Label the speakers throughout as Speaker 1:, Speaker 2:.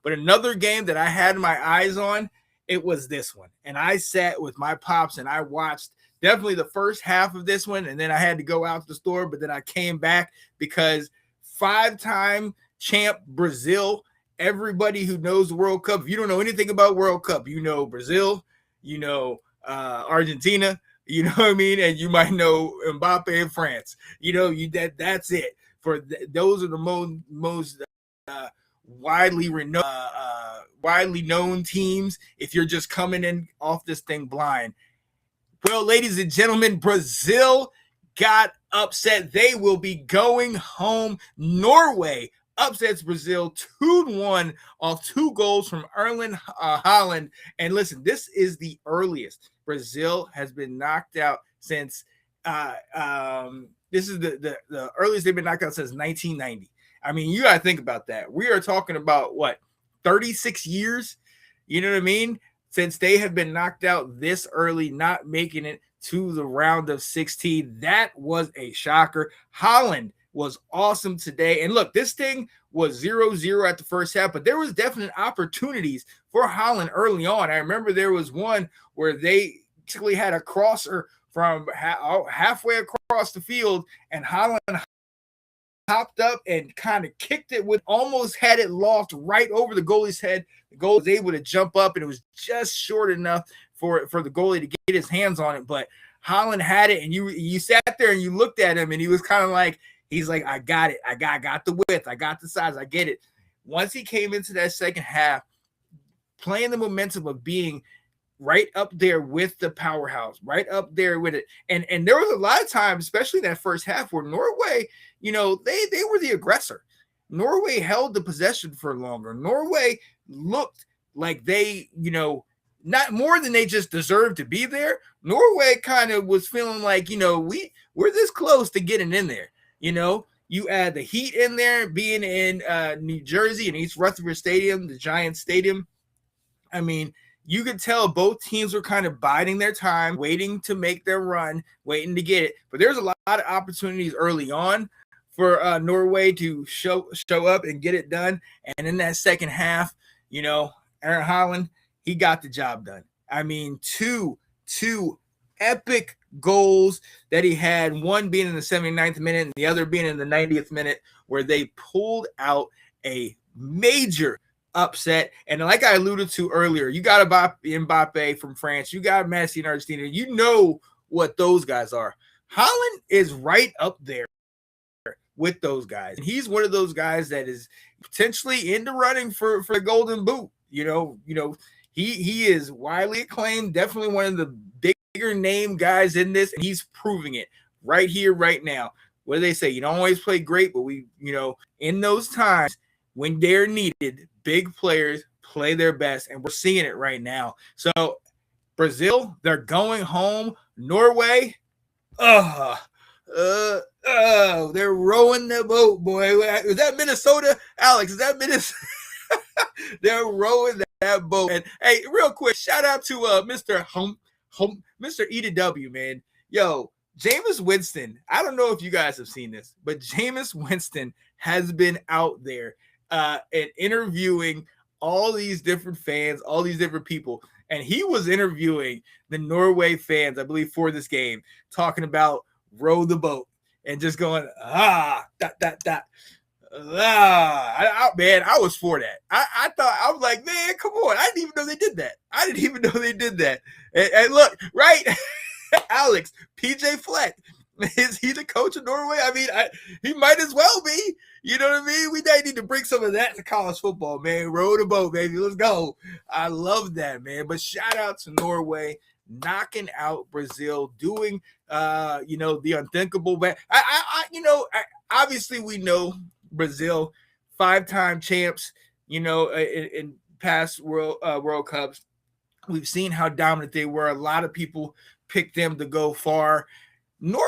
Speaker 1: But another game that I had my eyes on, it was this one. And I sat with my pops and I watched definitely the first half of this one. And then I had to go out to the store, but then I came back because 5-time champ Brazil, everybody who knows the World Cup, if you don't know anything about World Cup, you know Brazil, you know Argentina, you know what I mean? And you might know Mbappe in France. You know, that's it. Those are the most widely renowned, widely known teams. If you're just coming in off this thing blind, well, ladies and gentlemen, Brazil got upset. They will be going home. Norway upsets Brazil 2-1 off 2 goals from Erling Haaland. And listen, this is the earliest Brazil has been knocked out since. This is the earliest they've been knocked out since 1990. I mean, you got to think about that. We are talking about what, 36 years? You know what I mean? Since they have been knocked out this early, not making it to the round of 16. That was a shocker. Haaland was awesome today. And look, this thing was 0-0 at the first half, but there was definite opportunities for Haaland early on. I remember there was one where they basically had a crosser from halfway across the field, and Haaland hopped up and kind of kicked it with, almost had it lost right over the goalie's head. The goalie was able to jump up, and it was just short enough for the goalie to get his hands on it. But Haaland had it, and you sat there and you looked at him, and he was kind of like, he's like, I got it. I got the width. I got the size. I get it. Once he came into that second half, playing the momentum of being right up there with the powerhouse, right up there with it. And there was a lot of times, especially that first half, where Norway, you know, they were the aggressor. Norway held the possession for longer. Norway looked like they, you know, not more than they just deserved to be there. Norway kind of was feeling like, you know, we're this close to getting in there. You know, you add the heat in there, being in New Jersey and East Rutherford Stadium, the Giants Stadium. I mean, you could tell both teams were kind of biding their time, waiting to make their run, waiting to get it. But there's a lot of opportunities early on for Norway to show up and get it done. And in that second half, you know, Erling Haaland, he got the job done. I mean, two epic goals that he had, one being in the 79th minute and the other being in the 90th minute, where they pulled out a major upset. And like I alluded to earlier, you got Mbappe from France, you got Messi in Argentina. You know what those guys are. Haaland is right up there with those guys. And he's one of those guys that is potentially in the running for the Golden Boot. You know, he is widely acclaimed, definitely one of the bigger name guys in this, and he's proving it right here, right now. What do they say? You don't always play great, but we, you know, in those times when they're needed, big players play their best, and we're seeing it right now. So Brazil, they're going home. Norway, they're rowing the boat, boy. Is that Minnesota? Alex, is that Minnesota? They're rowing that boat. And hey, real quick, shout out to Mr. Mr. EW, man. Yo, Jameis Winston. I don't know if you guys have seen this, but Jameis Winston has been out there and interviewing all these different fans, all these different people. And he was interviewing the Norway fans, I believe, for this game, talking about row the boat and just going, man, I was for that. I thought, I was like, man, come on. I didn't even know they did that. And look, right, Alex, PJ Fleck, is he the coach of Norway? I mean, he might as well be. You know what I mean? We need to bring some of that to college football, man. Row the boat, baby. Let's go. I love that, man. But shout out to Norway knocking out Brazil, doing, the unthinkable. But obviously we know Brazil, 5-time champs, in past World Cups. We've seen how dominant they were. A lot of people picked them to go far. Norway,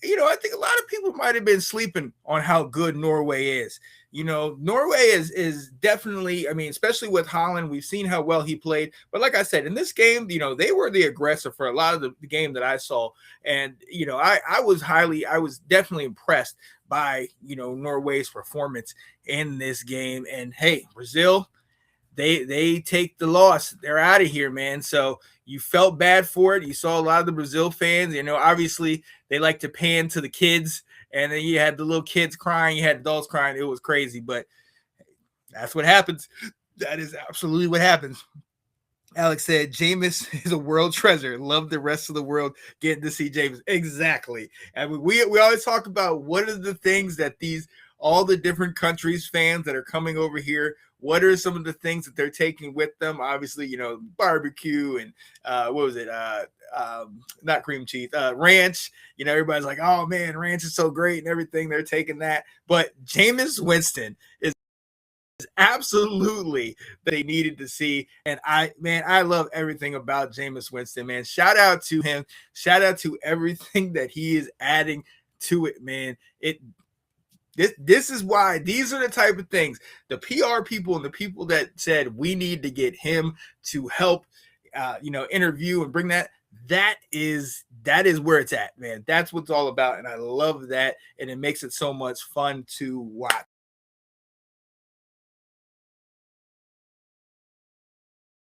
Speaker 1: I think a lot of people might have been sleeping on how good Norway is. Norway is definitely, especially with Haaland, we've seen how well he played. But like I said, in this game, they were the aggressor for a lot of the game that I saw. And, I was definitely impressed by, Norway's performance in this game. And hey, Brazil, they take the loss. They're out of here, man. So you felt bad for it. You saw a lot of the Brazil fans. Obviously they like to pan to the kids, and then you had the little kids crying, you had adults crying. It was crazy, but that's what happens. That is absolutely what happens. Alex said, Jameis is a world treasure. Love the rest of the world getting to see Jameis. Exactly. And we always talk about what are the things that all the different countries fans that are coming over here, what are some of the things that they're taking with them? Obviously, barbecue and what was it? Not cream cheese, ranch. Everybody's like, oh man, ranch is so great and everything. They're taking that. But Jameis Winston is absolutely that they needed to see. And I love everything about Jameis Winston, man. Shout out to him. Shout out to everything that he is adding to it, man. This is why these are the type of things the PR people and the people that said we need to get him to help interview and bring that is where it's at, man. That's what it's all about. And I love that. And it makes it so much fun to watch.